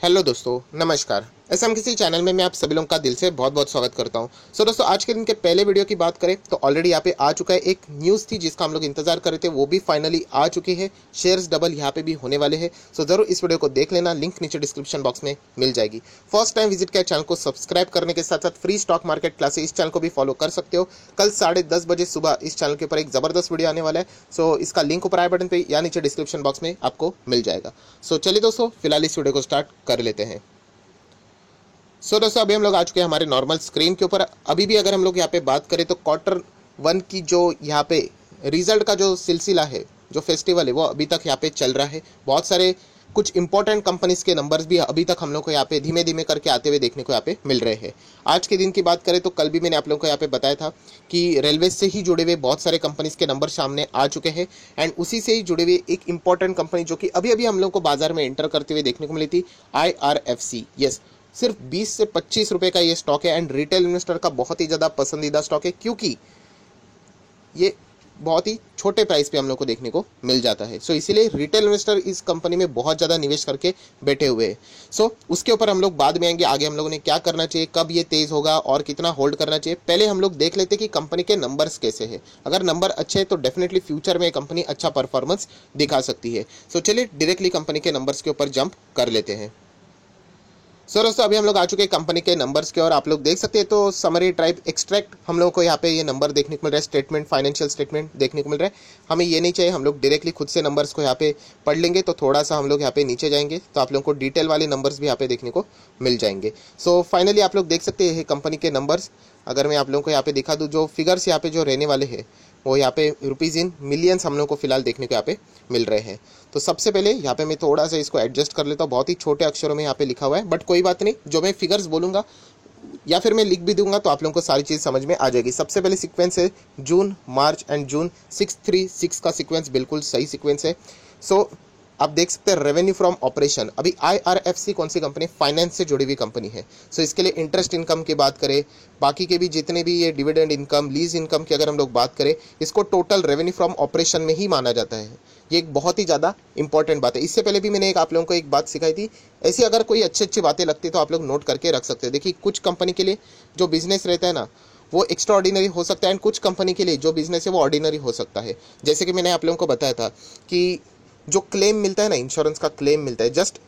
Hello दोस्तों, नमस्कार। SM किसी चैनल में मैं आप सभी लोगों का दिल से बहुत बहुत स्वागत करता हूं। दोस्तों, आज के दिन के पहले वीडियो की बात करें तो ऑलरेडी यहाँ पे आ चुका है। एक न्यूज़ थी जिसका हम लोग इंतजार कर रहे थे, वो भी फाइनली आ चुकी है। शेयर्स डबल यहाँ पे भी होने वाले हैं। जरूर इस वीडियो को देख लेना, लिंक नीचे डिस्क्रिप्शन बॉक्स में मिल जाएगी। फर्स्ट टाइम विजिट किया चैनल को सब्सक्राइब करने के साथ साथ फ्री स्टॉक मार्केट क्लासेस इस चैनल को भी फॉलो कर सकते हो। कल 10:30 बजे सुबह इस चैनल के ऊपर एक जबरदस्त वीडियो आने वाला है। इसका लिंक ऊपर आई बटन पे या नीचे डिस्क्रिप्शन बॉक्स में आपको मिल जाएगा। चलिए दोस्तों, फिलहाल इस वीडियो को स्टार्ट कर लेते हैं। दोस्तों, अभी हम लोग आ चुके हैं हमारे नॉर्मल स्क्रीन के ऊपर। अभी भी अगर हम लोग यहाँ पे बात करें तो Q1 की जो यहाँ पे रिजल्ट का जो सिलसिला है, जो फेस्टिवल है, वो अभी तक यहाँ पे चल रहा है। बहुत सारे कुछ इंपॉर्टेंट कंपनीज के नंबर्स भी अभी तक हम लोग को यहाँ पे धीमे धीमे करके आते हुए देखने को यहाँ पे मिल रहे हैं। आज के दिन की बात करें तो कल भी मैंने आप लोगों को यहाँ पे बताया था कि रेलवे से ही जुड़े हुए बहुत सारे कंपनीज के नंबर सामने आ चुके हैं। एंड उसी से ही जुड़े हुए एक इंपॉर्टेंट कंपनी जो कि अभी अभी हम लोग को बाजार में एंटर करते हुए देखने को मिली थी, IRFC। यस, सिर्फ 20 से 25 रुपए का ये स्टॉक है एंड रिटेल इन्वेस्टर का बहुत ही ज़्यादा पसंदीदा स्टॉक है, क्योंकि ये बहुत ही छोटे प्राइस पे हम लोग को देखने को मिल जाता है। इसीलिए रिटेल इन्वेस्टर इस कंपनी में बहुत ज़्यादा निवेश करके बैठे हुए हैं। उसके ऊपर हम लोग बाद में आएंगे। आगे हम लोगों ने क्या करना चाहिए, कब ये तेज़ होगा और कितना होल्ड करना चाहिए, पहले हम लोग देख लेते कि कंपनी के नंबर्स कैसे हैं। अगर नंबर अच्छे हैं तो डेफिनेटली फ्यूचर में कंपनी अच्छा परफॉर्मेंस दिखा सकती है। चलिए डायरेक्टली कंपनी के नंबर्स के ऊपर जंप कर लेते हैं। दोस्तों, अभी हम लोग आ चुके हैं कंपनी के नंबर्स के और आप लोग देख सकते हैं तो समरी टाइप एक्सट्रैक्ट हम लोगों को यहाँ पे ये नंबर देखने को मिल रहा है। स्टेटमेंट, फाइनेंशियल स्टेटमेंट देखने को मिल रहा है। हमें ये नहीं चाहिए, हम लोग डायरेक्टली खुद से नंबर्स को यहाँ पे पढ़ लेंगे। तो थोड़ा सा हम लोग यहाँ पे नीचे जाएंगे तो आप लोगों को डिटेल वाले नंबर्स भी यहाँ पे देखने को मिल जाएंगे। फाइनली आप लोग देख सकते हैं कंपनी के नंबर्स। अगर मैं आप लोगों को यहाँ पे दिखा दूँ, जो फिगर्स यहाँ पे जो रहने वाले हैं वो यहाँ पे रुपीज़ इन मिलियंस हम लोग को फिलहाल देखने को यहाँ पे मिल रहे हैं। तो सबसे पहले यहाँ पे मैं थोड़ा सा इसको एडजस्ट कर लेता हूँ। बहुत ही छोटे अक्षरों में यहाँ पे लिखा हुआ है, बट कोई बात नहीं, जो मैं फिगर्स बोलूँगा या फिर मैं लिख भी दूंगा तो आप लोगों को सारी चीज़ समझ में आ जाएगी। सबसे पहले सीक्वेंस है जून, मार्च एंड जून। 636 का सीक्वेंस बिल्कुल सही सीक्वेंस है। आप देख सकते हैं रेवेन्यू फ्रॉम ऑपरेशन। अभी IRFC कौन सी कंपनी, फाइनेंस से जुड़ी हुई कंपनी है। इसके लिए इंटरेस्ट इनकम की बात करें, बाकी के भी जितने भी ये डिविडेंड इनकम, लीज इनकम की अगर हम लोग बात करें, इसको टोटल रेवेन्यू फ्रॉम ऑपरेशन में ही माना जाता है। ये एक बहुत ही ज़्यादा इंपॉर्टेंट बात है। इससे पहले भी मैंने आप लोगों को एक बात सिखाई थी। ऐसी अगर कोई अच्छी अच्छी बातें लगती तो आप लोग नोट करके रख सकते हो। देखिए, कुछ कंपनी के लिए जो बिजनेस रहता है ना, वो एक्स्ट्रा ऑर्डिनरी हो सकता है एंड कुछ कंपनी के लिए जो बिजनेस है वो ऑर्डिनरी हो सकता है। जैसे कि मैंने आप लोगों को बताया था कि जो क्लेम मिलता है ना, इंश्योरेंस का क्लेम मिलता है, जस्ट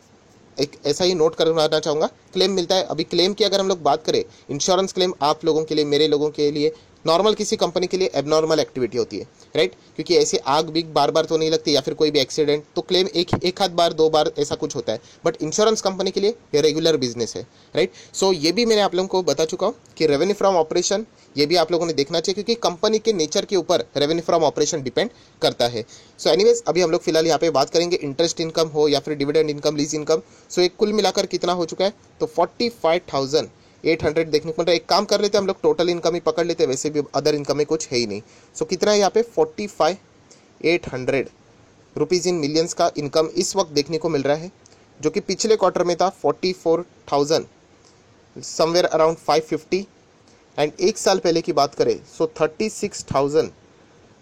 एक ऐसा ही नोट करवाना चाहूँगा, क्लेम मिलता है। अभी क्लेम की अगर हम लोग बात करें, इंश्योरेंस क्लेम आप लोगों के लिए, मेरे लोगों के लिए, नॉर्मल किसी कंपनी के लिए एबनॉर्मल एक्टिविटी होती है, राइट? क्योंकि ऐसे आग भी बार बार तो नहीं लगती, या फिर कोई भी एक्सीडेंट तो क्लेम एक आध बार, दो बार ऐसा कुछ होता है। बट इंश्योरेंस कंपनी के लिए ये रेगुलर बिजनेस है, राइट? ये भी मैंने आप लोगों को बता चुका हूँ कि रेवेन्यू फ्रॉम ऑपरेशन ये भी आप लोगों ने देखना चाहिए, क्योंकि कंपनी के नेचर के ऊपर रेवेन्यू फ्रॉम ऑपरेशन डिपेंड करता है। एनीवेज, अभी हम लोग फिलहाल यहाँ पे बात करेंगे इंटरेस्ट इनकम हो या फिर डिविडेंड इनकम, लीज इनकम। एक कुल मिलाकर कितना हो चुका है तो 45,800 देखने को मिल रहा है। एक काम कर लेते हैं, हम लोग टोटल इनकम ही पकड़ लेते हैं, वैसे भी अदर इनकम में कुछ है ही नहीं। कितना है यहाँ पे 45,800 रुपीज़ इन मिलियंस का इनकम इस वक्त देखने को मिल रहा है, जो कि पिछले क्वार्टर में था 44,000 समवेयर अराउंड 550। एंड एक साल पहले की बात करें 36,000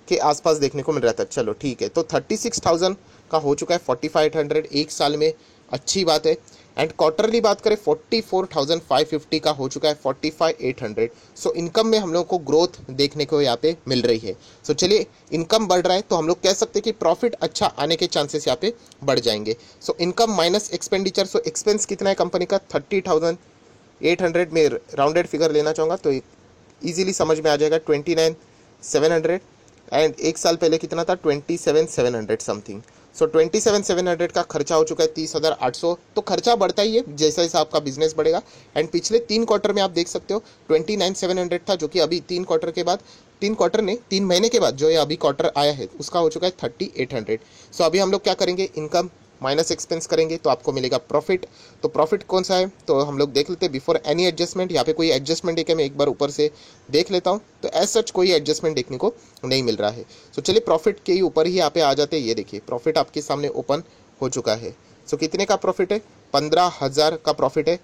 के आसपास देखने को मिल रहा था। चलो ठीक है, तो 36,000 का हो चुका है 45,800 एक साल में, अच्छी बात है। एंड क्वार्टरली बात करें 44,550 का हो चुका है 45,800। इनकम में हम लोग को ग्रोथ देखने को यहाँ पे मिल रही है। चलिए, इनकम बढ़ रहा है तो हम लोग कह सकते हैं कि प्रॉफिट अच्छा आने के चांसेस यहाँ पे बढ़ जाएंगे। Income minus expenditure. एक्सपेंस कितना है कंपनी का 30,800 में राउंडेड फिगर लेना चाहूँगा तो ईजिली समझ में आ जाएगा 29,700। एंड एक साल पहले कितना था 27,700 समथिंग। 27,700 का खर्चा हो चुका है 30,800। तो खर्चा बढ़ता ही है जैसा जैसा आपका बिजनेस बढ़ेगा। एंड पिछले 3 क्वार्टर में आप देख सकते हो 29,700 था, जो कि अभी 3 क्वार्टर के बाद, 3 क्वार्टर नहीं 3 महीने के बाद जो ये अभी क्वार्टर आया है उसका हो चुका है 30,800। अभी हम लोग क्या करेंगे, इनकम माइनस एक्सपेंस करेंगे तो आपको मिलेगा प्रॉफिट। तो प्रॉफिट कौन सा है तो हम लोग देख लेते हैं बिफोर एनी एडजस्टमेंट। यहाँ पे कोई एडजस्टमेंट है क्या, मैं एक बार ऊपर से देख लेता हूँ। तो एज सच कोई एडजस्टमेंट देखने को नहीं मिल रहा है। चलिए प्रॉफिट के ही ऊपर ही यहाँ पे आ जाते हैं। ये देखिए प्रॉफिट आपके सामने ओपन हो चुका है। कितने का प्रॉफिट है, 15,000 का प्रॉफिट है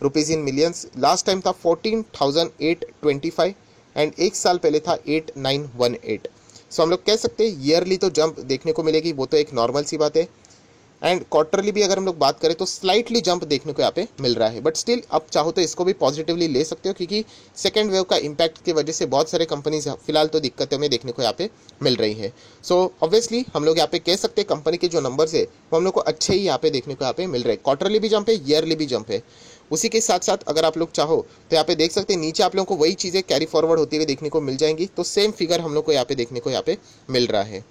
rupees in millions. Last time था 14,825 एंड एक साल पहले था 8,918। हम लोग कह सकते हैं ईयरली तो जंप देखने को मिलेगी, वो तो एक नॉर्मल सी बात है। एंड क्वार्टरली भी अगर हम लोग बात करें तो स्लाइटली जंप देखने को यहाँ पे मिल रहा है, बट स्टिल आप चाहो तो इसको भी पॉजिटिवली ले सकते हो, क्योंकि सेकेंड वेव का इम्पैक्ट की वजह से बहुत सारे कंपनीज फिलहाल तो दिक्कतें हमें देखने को यहाँ पे मिल रही है। सो ऑब्वियसली हम लोग यहाँ पे कह सकते हैं कंपनी के जो नंबर्स है वो हम लोग को अच्छे ही यहाँ पे देखने को यहाँ पे मिल रहे हैं। क्वार्टरली भी जंप है, ईयरली भी जंप है। उसी के साथ साथ अगर आप लोग चाहो तो यहाँ पे देख सकते हैं नीचे आप लोगों को वही चीज़ें कैरी फॉरवर्ड होती हुई देखने को मिल जाएंगी, तो सेम फिगर हम लोग को यहाँ पे देखने को यहाँ पे मिल रहा है।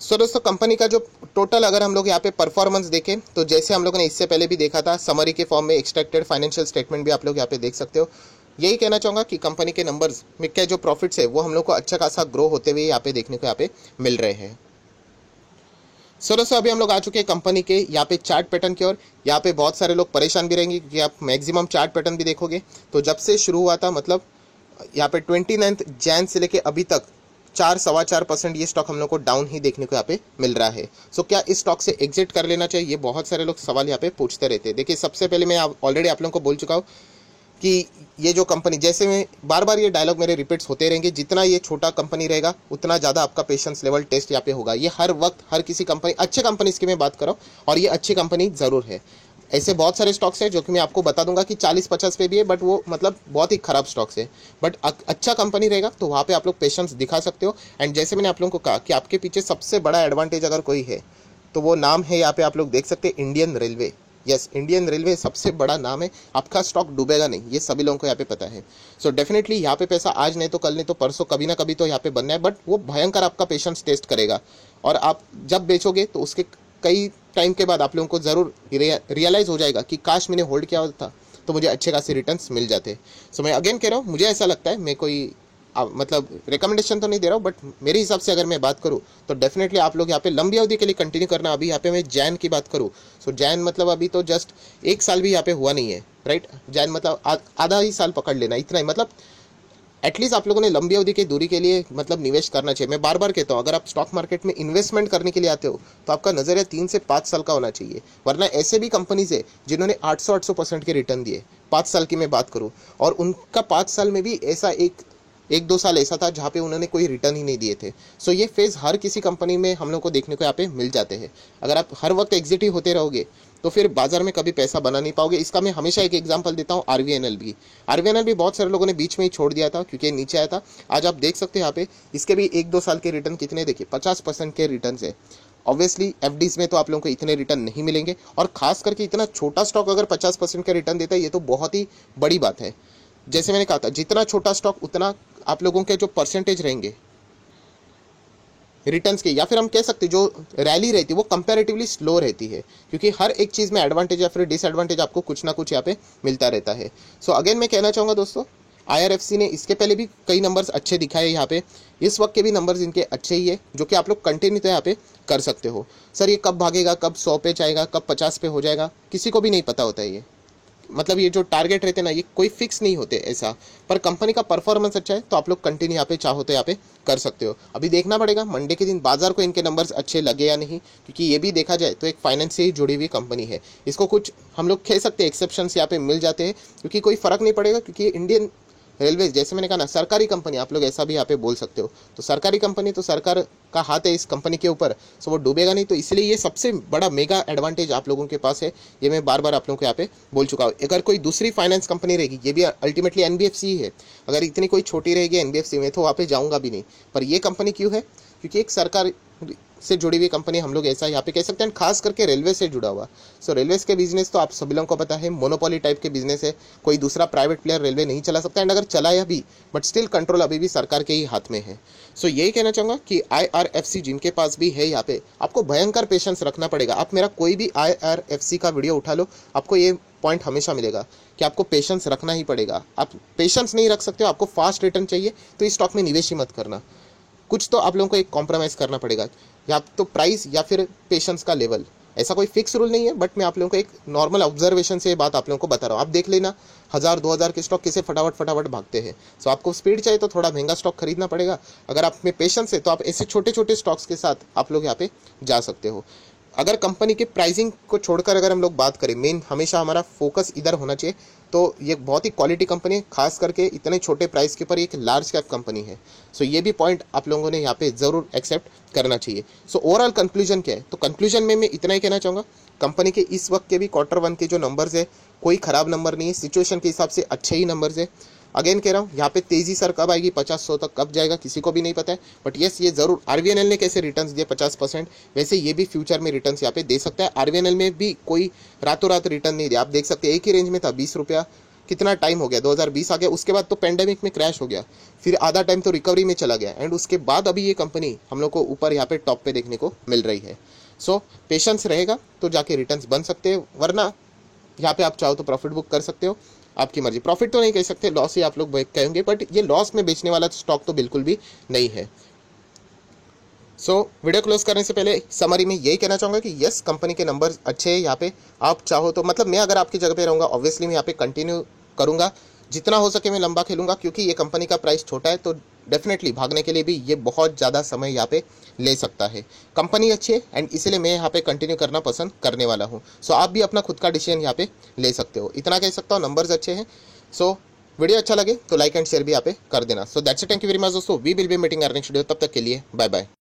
सो दोस्तों कंपनी का जो टोटल अगर हम लोग यहाँ पे परफॉर्मेंस देखें तो जैसे हम लोगों ने इससे पहले भी देखा था, समरी के फॉर्म में एक्सट्रैक्टेड फाइनेंशियल स्टेटमेंट भी आप लोग यहाँ पे देख सकते हो। यही कहना चाहूँगा कि कंपनी के नंबर्स में क्या जो प्रॉफिट्स है वो हम लोग को अच्छा खासा ग्रो होते हुए यहाँ पे देखने को यहाँ पे मिल रहे हैं। सो दोस्तों अभी हम लोग आ चुके हैं कंपनी के यहाँ पे चार्ट पैटर्न की ओर। यहाँ पे बहुत सारे लोग परेशान भी रहेंगे क्योंकि आप मैक्सिमम चार्ट पैटर्न भी देखोगे तो जब से शुरू हुआ था, मतलब यहाँ पे 29 जैन से लेके अभी तक 4-4.25% ये स्टॉक हम लोग को डाउन ही देखने को यहाँ पे मिल रहा है। सो क्या इस स्टॉक से एग्जिट कर लेना चाहिए, ये बहुत सारे लोग सवाल यहाँ पे पूछते रहते हैं। देखिए सबसे पहले मैं ऑलरेडी आप लोगों को बोल चुका हूँ कि ये जो कंपनी, जैसे मैं बार बार ये डायलॉग मेरे रिपीट्स होते रहेंगे, जितना ये छोटा कंपनी रहेगा उतना ज़्यादा आपका पेशेंस लेवल टेस्ट यहाँ पे होगा। ये हर वक्त हर किसी कंपनी, अच्छे कंपनीज की मैं बात कर रहा हूँ और ये अच्छी कंपनी ज़रूर है। ऐसे बहुत सारे स्टॉक्स हैं जो कि मैं आपको बता दूंगा कि 40-50 पे भी है, बट वो मतलब बहुत ही खराब स्टॉक्स है। बट अच्छा कंपनी रहेगा तो वहाँ पे आप लोग पेशेंस दिखा सकते हो। एंड जैसे मैंने आप लोगों को कहा कि आपके पीछे सबसे बड़ा एडवांटेज अगर कोई है तो वो नाम है, यहाँ पे आप लोग देख सकते हैं, Indian railway. Yes, Indian railway सबसे बड़ा नाम है। आपका स्टॉक डूबेगा नहीं, ये सभी लोगों को यहाँ पे पता है। सो डेफिनेटली यहाँ पे पैसा आज नहीं तो कल, नहीं तो परसों, कभी ना कभी तो यहाँ पे बनना है, बट वो भयंकर आपका पेशेंस टेस्ट करेगा। और आप जब बेचोगे तो उसके कई टाइम के बाद आप लोगों को ज़रूर रियलाइज़ हो जाएगा कि काश मैंने होल्ड किया होता तो मुझे अच्छे खासे रिटर्न्स मिल जाते। सो मैं अगेन कह रहा हूँ, मुझे ऐसा लगता है, मैं कोई मतलब रिकमेंडेशन तो नहीं दे रहा हूँ, बट मेरे हिसाब से अगर मैं बात करूँ तो डेफिनेटली आप लोग यहाँ पे लंबी अवधि के लिए कंटिन्यू करना। अभी यहाँ पे मैं जैन की बात करूँ, सो जैन मतलब अभी तो जस्ट 1 साल भी यहाँ पे हुआ नहीं है, राइट। जैन मतलब आधा ही साल पकड़ लेना, इतना ही। मतलब एटलीस्ट आप लोगों ने लंबी अवधि की दूरी के लिए मतलब निवेश करना चाहिए। मैं बार बार कहता हूँ, अगर आप स्टॉक मार्केट में इन्वेस्टमेंट करने के लिए आते हो तो आपका नजरिया 3 से 5 साल का होना चाहिए, वरना ऐसे भी कंपनीज है जिन्होंने 800% के रिटर्न दिए 5 साल की मैं बात करूँ, और उनका 5 साल में भी ऐसा एक दो साल ऐसा था जहाँ पे उन्होंने कोई रिटर्न ही नहीं दिए थे। सो ये फेज़ हर किसी कंपनी में हम लोग को देखने को यहाँ पे मिल जाते हैं। अगर आप हर वक्त एग्जिट ही होते रहोगे तो फिर बाजार में कभी पैसा बना नहीं पाओगे। इसका मैं हमेशा एक एग्जांपल देता हूँ, आरवीएनएल भी। आरवीएनएल भी बहुत सारे लोगों ने बीच में ही छोड़ दिया था क्योंकि नीचे आया था। आज आप देख सकते हैं यहाँ पे इसके भी 1-2 साल के रिटर्न कितने, देखिए 50% के रिटर्न है। ऑब्वियसली एफडीज में तो आप लोगों को इतने रिटर्न नहीं मिलेंगे, और खास करके इतना छोटा स्टॉक अगर 50% का रिटर्न देता है ये तो बहुत ही बड़ी बात है। जैसे मैंने कहा था, जितना छोटा स्टॉक उतना आप लोगों के जो परसेंटेज रहेंगे रिटर्न्स के, या फिर हम कह सकते हैं जो रैली रहती है वो कंपैरेटिवली स्लो रहती है, क्योंकि हर एक चीज़ में एडवांटेज या फिर डिसएडवांटेज आपको कुछ ना कुछ यहाँ पे मिलता रहता है। सो अगेन मैं कहना चाहूँगा दोस्तों, IRFC ने इसके पहले भी कई नंबर्स अच्छे दिखाए यहाँ पे, इस वक्त के भी नंबर्स इनके अच्छे ही है, जो कि आप लोग कंटिन्यू तो यहाँ पे कर सकते हो। सर ये कब भागेगा, कब 100 पे जाएगा, कब 50 पे हो जाएगा, किसी को भी नहीं पता होता है। ये मतलब ये जो टारगेट रहते हैं ना, ये कोई फिक्स नहीं होते ऐसा, पर कंपनी का परफॉर्मेंस अच्छा है तो आप लोग कंटिन्यू यहाँ पे चाहो तो यहाँ पे कर सकते हो। अभी देखना पड़ेगा मंडे के दिन बाजार को इनके नंबर्स अच्छे लगे या नहीं, क्योंकि ये भी देखा जाए तो एक फाइनेंस से ही जुड़ी हुई कंपनी है। इसको कुछ हम लोग कह सकते हैं एक्सेप्शंस यहाँ पे मिल जाते हैं, क्योंकि कोई फर्क नहीं पड़ेगा, क्योंकि इंडियन रेलवे जैसे मैंने कहा ना, सरकारी कंपनी, आप लोग ऐसा भी यहाँ पे बोल सकते हो। तो सरकारी कंपनी तो सरकार का हाथ है इस कंपनी के ऊपर, सो वो डूबेगा नहीं। तो इसलिए ये सबसे बड़ा मेगा एडवांटेज आप लोगों के पास है, ये मैं बार बार आप लोगों को यहाँ पे बोल चुका हूँ। अगर कोई दूसरी फाइनेंस कंपनी रहेगी, ये भी अल्टीमेटली एनबीएफसी ही है, अगर इतनी कोई छोटी रहेगी एनबीएफसी में तो वहाँ पे जाऊँगा भी नहीं। पर ये कंपनी क्यों है, क्योंकि एक सरकार से जुड़ी हुई कंपनी, हम लोग ऐसा यहाँ पे कह सकते हैं, खास करके रेलवे से जुड़ा हुआ। सो रेलवेज के बिजनेस तो आप सभी लोगों को पता है, मोनोपोली टाइप के बिजनेस है, कोई दूसरा प्राइवेट प्लेयर रेलवे नहीं चला सकता, एंड अगर चलाया भी बट स्टिल कंट्रोल अभी भी सरकार के ही हाथ में है। सो यही कहना चाहूँगा कि IRFC जिनके पास भी है, यहाँ पे आपको भयंकर पेशेंस रखना पड़ेगा। आप मेरा कोई भी IRFC का वीडियो उठा लो, आपको ये पॉइंट हमेशा मिलेगा कि आपको पेशेंस रखना ही पड़ेगा। आप पेशेंस नहीं रख सकते हो, आपको फास्ट रिटर्न चाहिए तो इस स्टॉक में निवेश ही मत करना। कुछ तो आप लोगों को एक कॉम्प्रोमाइज़ करना पड़ेगा, या तो प्राइस या फिर पेशेंस का लेवल। ऐसा कोई फिक्स रूल नहीं है, बट मैं आप लोगों को एक नॉर्मल ऑब्जर्वेशन से ये बात आप लोगों को बता रहा हूँ। आप देख लेना 1000-2000 के स्टॉक कैसे फटाफट भागते हैं। सो आपको स्पीड चाहिए तो थोड़ा महंगा स्टॉक खरीदना पड़ेगा। अगर आप में पेशेंस है तो आप ऐसे छोटे छोटे स्टॉक्स के साथ आप लोग यहाँ पे जा सकते हो। अगर कंपनी के प्राइसिंग को छोड़कर अगर हम लोग बात करें, मेन हमेशा हमारा फोकस इधर होना चाहिए। तो ये बहुत ही क्वालिटी कंपनी है, खास करके इतने छोटे प्राइस के ऊपर एक लार्ज कैप कंपनी है। सो ये भी पॉइंट आप लोगों ने यहाँ पे ज़रूर एक्सेप्ट करना चाहिए। सो ओवरऑल कंक्लूजन क्या है, तो कंक्लूजन में मैं इतना ही कहना चाहूँगा, कंपनी के इस वक्त के भी Q1 के जो नंबर्स है कोई ख़राब नंबर नहीं है, सिचुएशन के हिसाब से अच्छे ही नंबर्स है। अगेन कह रहा हूँ, यहाँ पे तेजी सर कब आएगी, 50-100 तक कब जाएगा किसी को भी नहीं पता है, बट यस ये जरूर आरवीएनएल ने कैसे रिटर्न्स दिए 50%, वैसे ये भी फ्यूचर में रिटर्न्स यहाँ पे दे सकता है। आरवीएनएल में भी कोई रातों रात रिटर्न नहीं दिया, आप देख सकते हैं एक ही रेंज में था 20 रुपया, कितना टाइम हो गया, 2020 आ गया, उसके बाद तो पेंडेमिक में क्रैश हो गया, फिर आधा टाइम तो रिकवरी में चला गया, एंड उसके बाद अभी ये कंपनी हम लोग को ऊपर यहाँ पे टॉप पे देखने को मिल रही है। सो पेशेंस रहेगा तो जाके रिटर्न्स बन सकते हैं, वरना यहाँ पे आप चाहो तो प्रॉफिट बुक कर सकते हो, आपकी मर्जी। प्रॉफिट तो नहीं कह सकते, लॉस ही आप लोग कहेंगे, बट ये लॉस में बेचने वाला स्टॉक तो बिल्कुल भी नहीं है। सो वीडियो क्लोज करने से पहले समरी में यही कहना चाहूँगा कि यस कंपनी के नंबर अच्छे हैं यहाँ पे, आप चाहो तो, मतलब मैं अगर आपकी जगह पे रहूँगा ऑब्वियसली मैं यहाँ पे कंटिन्यू करूँगा, जितना हो सके मैं लंबा खेलूँगा, क्योंकि ये कंपनी का प्राइस छोटा है तो डेफिनेटली भागने के लिए भी ये बहुत ज़्यादा समय यहाँ पे ले सकता है। कंपनी अच्छी है एंड इसीलिए मैं यहाँ पे कंटिन्यू करना पसंद करने वाला हूँ। सो आप भी अपना खुद का डिसीजन यहाँ पे ले सकते हो, इतना कह सकता हूँ, नंबर्स अच्छे हैं। सो वीडियो अच्छा लगे तो लाइक एंड शेयर भी यहाँ पे कर देना। So that's it, thank you very much दोस्तों, we will be meeting our next video, तब तक के लिए बाय बाय।